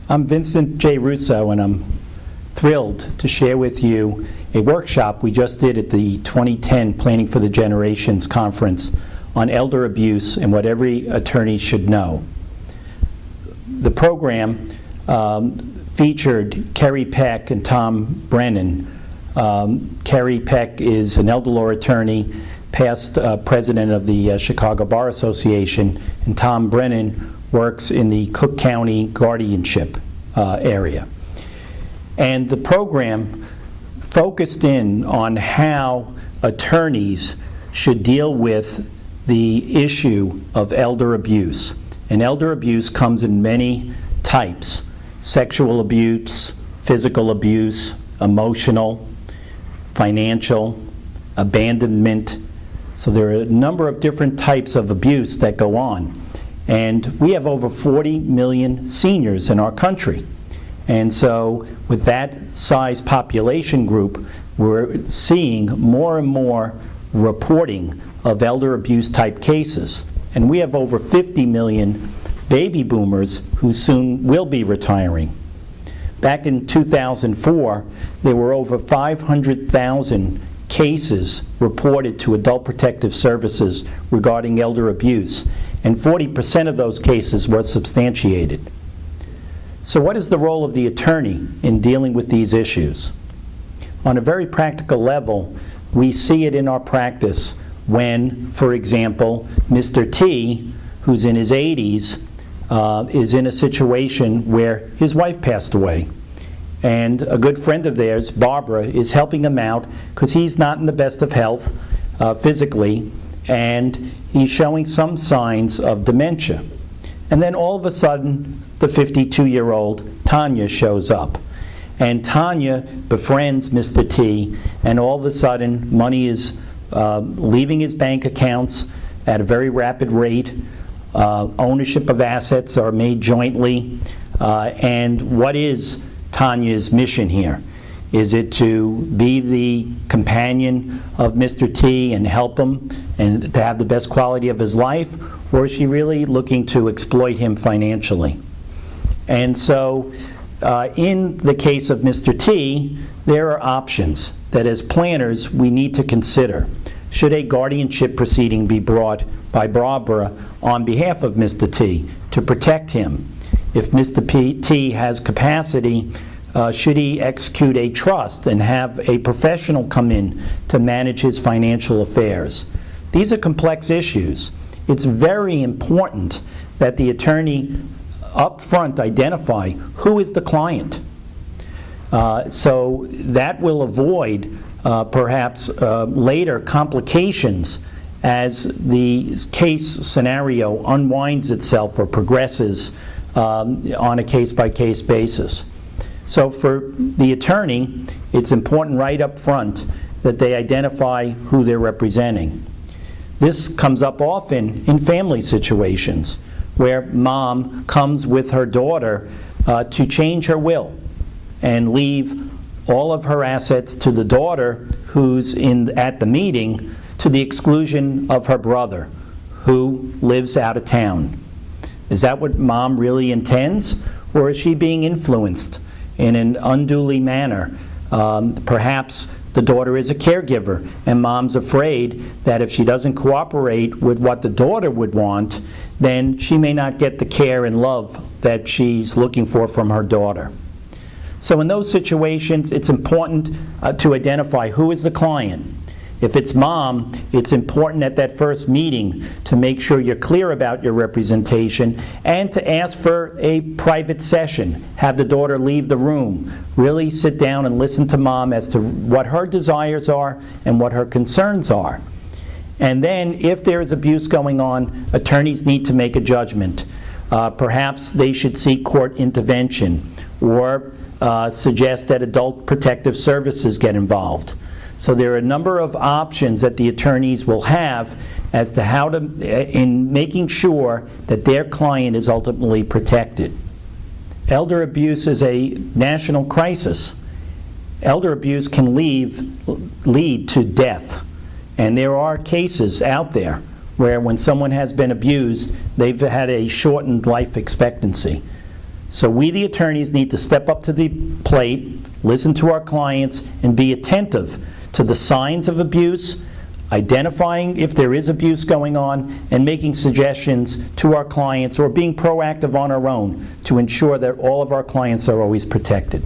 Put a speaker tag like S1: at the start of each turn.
S1: I'm Vincent J. Russo, and I'm thrilled to share with you a workshop we just did at the 2010 Planning for the Generations Conference on elder abuse and what every attorney should know. The program featured Kerry Peck and Tom Brennan. Kerry Peck is an elder law attorney, past president of the Chicago Bar Association, and Tom Brennan works in the Cook County guardianship area. And the program focused in on how attorneys should deal with the issue of elder abuse. And elder abuse comes in many types: sexual abuse, physical abuse, emotional, financial, abandonment. So there are a number of different types of abuse that go on. And we have over 40 million seniors in our country. And so with that size population group, we're seeing more and more reporting of elder abuse type cases. And we have over 50 million baby boomers who soon will be retiring. Back in 2004, there were over 500,000 cases reported to Adult Protective Services regarding elder abuse, and 40% of those cases were substantiated. So what is the role of the attorney in dealing with these issues? On a very practical level, we see it in our practice when, for example, Mr. T, who's in his 80s, is in a situation where his wife passed away. And a good friend of theirs, Barbara, is helping him out because he's not in the best of health physically, and he's showing some signs of dementia. And then all of a sudden, the 52-year-old Tanya shows up. And Tanya befriends Mr. T, and all of a sudden, money is leaving his bank accounts at a very rapid rate. Ownership of assets are made jointly. And what is Tanya's mission here? Is it to be the companion of Mr. T and help him and to have the best quality of his life, or is she really looking to exploit him financially? And so in the case of Mr. T, there are options that as planners we need to consider. Should a guardianship proceeding be brought by Barbara on behalf of Mr. T to protect him? If Mr. T has capacity, should he execute a trust and have a professional come in to manage his financial affairs? These are complex issues. It's very important that the attorney up front identify who is the client. So that will avoid perhaps later complications as the case scenario unwinds itself or progresses on a case-by-case basis. So for the attorney, it's important right up front that they identify who they're representing. This comes up often in family situations where mom comes with her daughter to change her will and leave all of her assets to the daughter who's at the meeting, to the exclusion of her brother who lives out of town. Is that what mom really intends, or is she being influenced in an unduly manner? Perhaps the daughter is a caregiver, and mom's afraid that if she doesn't cooperate with what the daughter would want, then she may not get the care and love that she's looking for from her daughter. So in those situations, it's important to identify who is the client. If it's mom, it's important at that first meeting to make sure you're clear about your representation and to ask for a private session. Have the daughter leave the room. Really sit down and listen to mom as to what her desires are and what her concerns are. And then if there is abuse going on, attorneys need to make a judgment. Perhaps they should seek court intervention or suggest that Adult Protective Services get involved. So there are a number of options that the attorneys will have as to how to, in making sure that their client is ultimately protected. Elder abuse is a national crisis. Elder abuse can lead to death. And there are cases out there where when someone has been abused, they've had a shortened life expectancy. So we, the attorneys, need to step up to the plate, listen to our clients, and be attentive to the signs of abuse, identifying if there is abuse going on, and making suggestions to our clients or being proactive on our own to ensure that all of our clients are always protected.